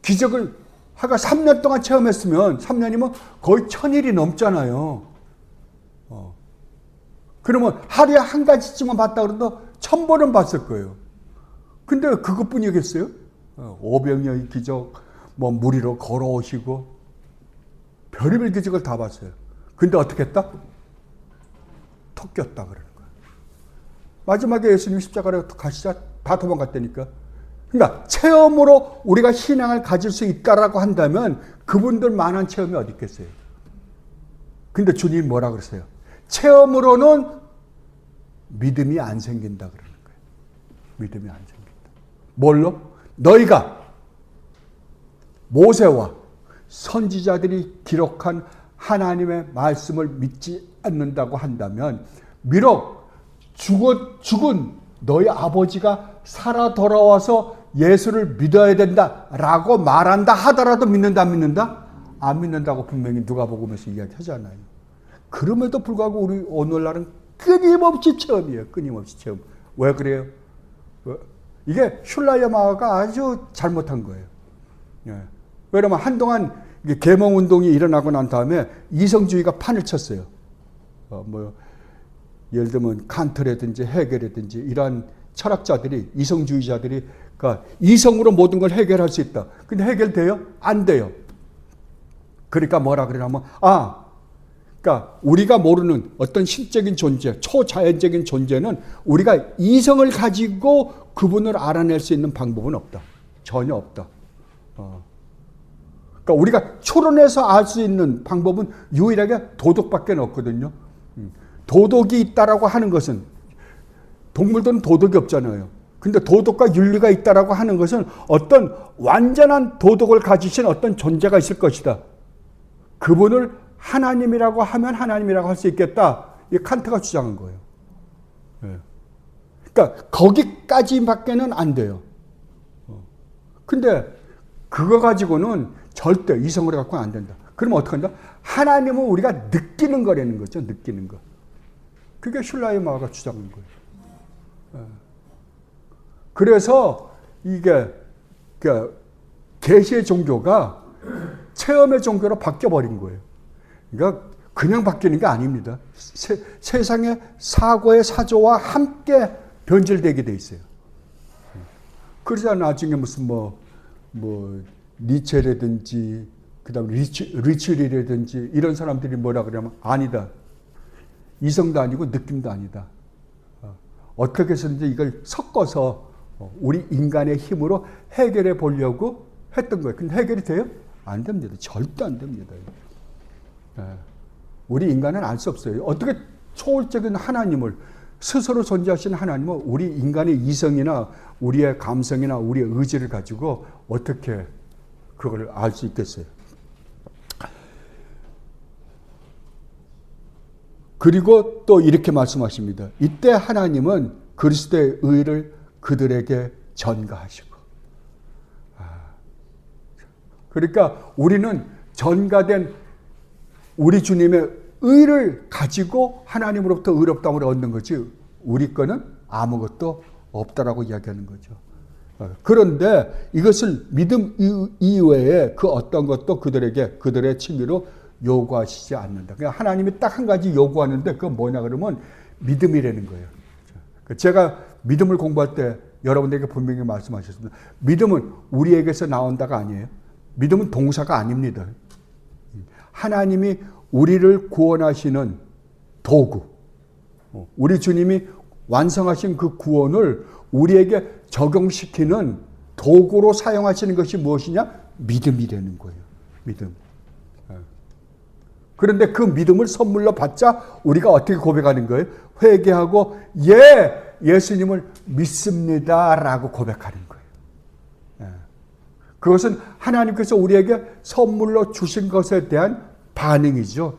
기적을 하가 3년 동안 체험했으면 3년이면 거의 1000일이 넘잖아요. 그러면 하루에 한 가지쯤만 봤다 그래도 1000번은 봤을 거예요. 근데 그것뿐이겠어요? 오병이어의 기적, 뭐 물 위로 걸어오시고 별의별 기적을 다 봤어요. 근데 어떻게 했다? 토꼈다 그러는 거예요. 마지막에 예수님 십자가로 가시자 다 도망갔다니까. 그러니까 체험으로 우리가 신앙을 가질 수 있다라고 한다면 그분들만한 체험이 어디 있겠어요? 근데 주님이 뭐라 그러세요? 체험으로는 믿음이 안 생긴다 그러는 거예요. 믿음이 안 생긴다. 뭘로? 너희가 모세와 선지자들이 기록한 하나님의 말씀을 믿지 않는다고 한다면 비록 죽은 너희 아버지가 살아 돌아와서 예수를 믿어야 된다라고 말한다 하더라도 믿는다 안 믿는다? 안 믿는다고 분명히 누가복음에서 이야기하잖아요. 그럼에도 불구하고 우리 오늘날은 끊임없이 체험이에요. 끊임없이 체험. 왜 그래요? 이게 슐라이마가 아주 잘못한 거예요. 왜냐면 한동안 계몽운동이 일어나고 난 다음에 이성주의가 판을 쳤어요. 예를 들면 칸트라든지 헤겔이라든지 이러한 철학자들이 이성주의자들이 그러니까 이성으로 모든 걸 해결할 수 있다. 근데 해결돼요? 안 돼요. 그러니까 뭐라 그러냐면 그러니까 우리가 모르는 어떤 신적인 존재, 초자연적인 존재는 우리가 이성을 가지고 그분을 알아낼 수 있는 방법은 없다. 전혀 없다. 그러니까 우리가 추론해서 알 수 있는 방법은 유일하게 도덕밖에 없거든요. 도덕이 있다라고 하는 것은 동물들은 도덕이 없잖아요. 근데 도덕과 윤리가 있다라고 하는 것은 어떤 완전한 도덕을 가지신 어떤 존재가 있을 것이다. 그분을 하나님이라고 하면 하나님이라고 할 수 있겠다. 이 칸트가 주장한 거예요. 예. 그러니까 거기까지밖에는 안 돼요. 근데 그거 가지고는 절대 이성을 갖고는 안 된다. 그러면 어떻게 한다? 하나님은 우리가 느끼는 거라는 거죠. 느끼는 거. 그게 슐라이마가 주장한 거예요. 예. 그래서 이게 계시의 종교가 체험의 종교로 바뀌어버린 거예요. 그러니까 그냥 바뀌는 게 아닙니다. 세상의 사고의 사조와 함께 변질되게 돼 있어요. 그러자 나중에 무슨 니체라든지 그다음에 리츄리라든지 이런 사람들이 뭐라 그러냐면 아니다. 이성도 아니고 느낌도 아니다. 어떻게 해서든지 이걸 섞어서 우리 인간의 힘으로 해결해 보려고 했던 거예요. 근데 해결이 돼요? 안 됩니다. 절대 안 됩니다. 우리 인간은 알 수 없어요. 어떻게 초월적인 하나님을 스스로 존재하시는 하나님은 우리 인간의 이성이나 우리의 감성이나 우리의 의지를 가지고 어떻게 그걸 알 수 있겠어요. 그리고 또 이렇게 말씀하십니다. 이때 하나님은 그리스도의 의를 그들에게 전가하시고. 그러니까 우리는 전가된 우리 주님의 의를 가지고 하나님으로부터 의롭다함을 얻는 거지 우리 거는 아무것도 없다라고 이야기하는 거죠. 그런데 이것을 믿음 이외에 그 어떤 것도 그들의 칭의로 요구하시지 않는다. 그러니까 하나님이 딱 한 가지 요구하는데 그건 뭐냐 그러면 믿음이라는 거예요. 제가 믿음을 공부할 때 여러분들에게 분명히 말씀하셨습니다. 믿음은 우리에게서 나온다가 아니에요. 믿음은 동사가 아닙니다. 하나님이 우리를 구원하시는 도구, 우리 주님이 완성하신 그 구원을 우리에게 적용시키는 도구로 사용하시는 것이 무엇이냐? 믿음이라는 거예요. 믿음. 그런데 그 믿음을 선물로 받자 우리가 어떻게 고백하는 거예요? 회개하고 예수님을 믿습니다라고 고백하는 거예요. 그것은 하나님께서 우리에게 선물로 주신 것에 대한 반응이죠.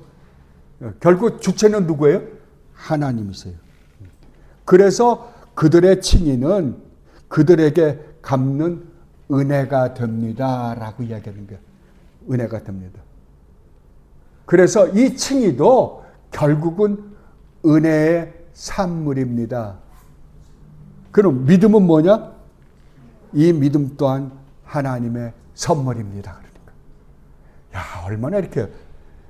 결국 주체는 누구예요? 하나님이세요. 그래서 그들의 칭의는 그들에게 갚는 은혜가 됩니다라고 이야기하는 거예요. 은혜가 됩니다. 그래서 이 칭의도 결국은 은혜의 산물입니다. 그럼 믿음은 뭐냐? 이 믿음 또한 하나님의 선물입니다. 그러니까. 야, 얼마나 이렇게.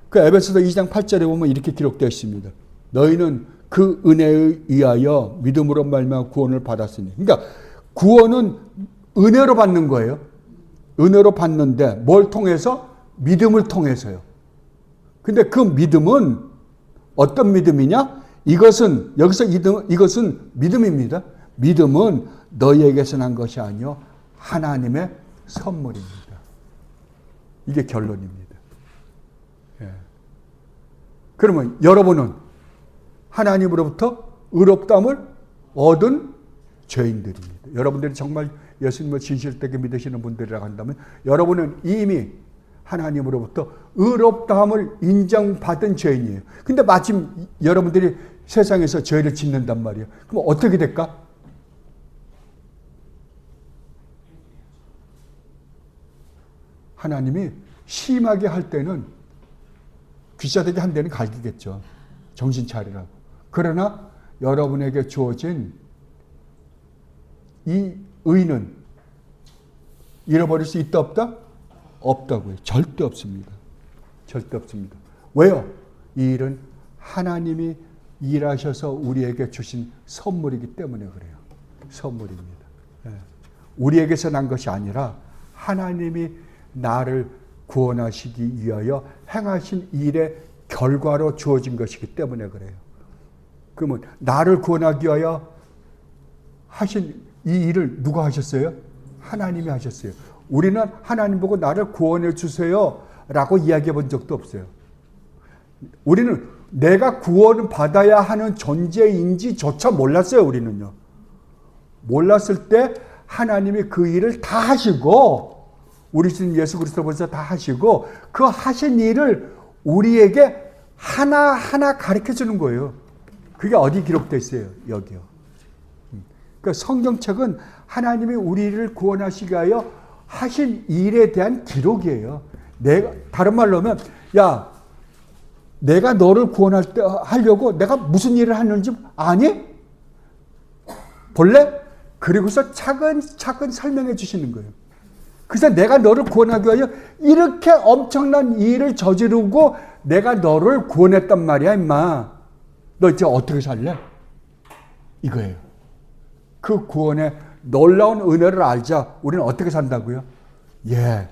그 에베소서 2장 8절에 보면 이렇게 기록되어 있습니다. 너희는 그 은혜에 의하여 믿음으로 말미암아 구원을 받았으니. 그러니까 구원은 은혜로 받는 거예요. 은혜로 받는데 뭘 통해서? 믿음을 통해서요. 근데 그 믿음은 어떤 믿음이냐? 이것은 믿음입니다. 믿음은 너희에게서 난 것이 아니요 하나님의 선물입니다. 이게 결론입니다. 예. 그러면 여러분은 하나님으로부터 의롭다함을 얻은 죄인들입니다. 여러분들이 정말 예수님을 진실되게 믿으시는 분들이라고 한다면 여러분은 이미 하나님으로부터 의롭다함을 인정받은 죄인이에요. 근데 마침 여러분들이 세상에서 죄를 짓는단 말이에요. 그럼 어떻게 될까? 하나님이 심하게 할 때는 귀싸대기 한 대는 갈기겠죠. 정신 차리라고. 그러나 여러분에게 주어진 이 의는 잃어버릴 수 있다 없다? 없다고요. 절대 없습니다. 절대 없습니다. 왜요? 이 일은 하나님이 일하셔서 우리에게 주신 선물이기 때문에 그래요. 선물입니다. 우리에게서 난 것이 아니라 하나님이 나를 구원하시기 위하여 행하신 일의 결과로 주어진 것이기 때문에 그래요. 그러면 나를 구원하기 위하여 하신 이 일을 누가 하셨어요? 하나님이 하셨어요. 우리는 하나님 보고 나를 구원해 주세요 라고 이야기해 본 적도 없어요. 우리는 내가 구원을 받아야 하는 존재인지조차 몰랐어요. 우리는요. 몰랐을 때 하나님이 그 일을 다 하시고 우리 주님 예수 그리스도 벌써 다 하시고 그 하신 일을 우리에게 하나하나 가르쳐 주는 거예요. 그게 어디 기록되어 있어요? 여기요. 그러니까 성경책은 하나님이 우리를 구원하시기 위하여 하신 일에 대한 기록이에요. 다른 말로 하면, 야, 내가 너를 하려고 내가 무슨 일을 하는지 아니? 볼래? 그리고서 차근차근 설명해 주시는 거예요. 그래서 내가 너를 구원하기 위하여 이렇게 엄청난 일을 저지르고 내가 너를 구원했단 말이야, 임마. 너 이제 어떻게 살래? 이거예요. 그 구원의 놀라운 은혜를 알자 우리는 어떻게 산다고요? 예,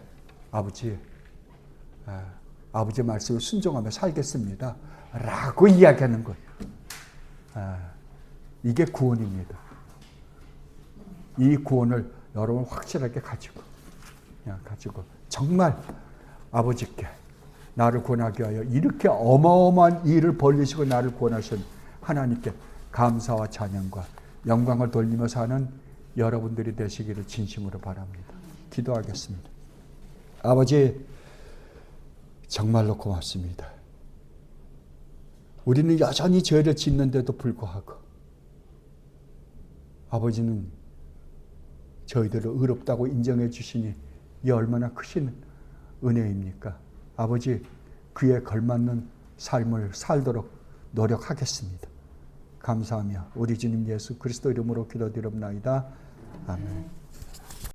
아버지, 아버지 말씀을 순종하며 살겠습니다. 라고 이야기하는 거예요. 이게 구원입니다. 이 구원을 여러분 확실하게 가지고 정말 아버지께 나를 구원하기 위하여 이렇게 어마어마한 일을 벌리시고 나를 구원하신 하나님께 감사와 찬양과 영광을 돌리며 사는 여러분들이 되시기를 진심으로 바랍니다. 기도하겠습니다. 아버지, 정말로 고맙습니다. 우리는 여전히 죄를 짓는데도 불구하고 아버지는 저희들을 의롭다고 인정해 주시니 이 얼마나 크신 은혜입니까? 아버지, 그에 걸맞는 삶을 살도록 노력하겠습니다. 감사하며 우리 주님 예수 그리스도 이름으로 기도드립나이다. 아멘.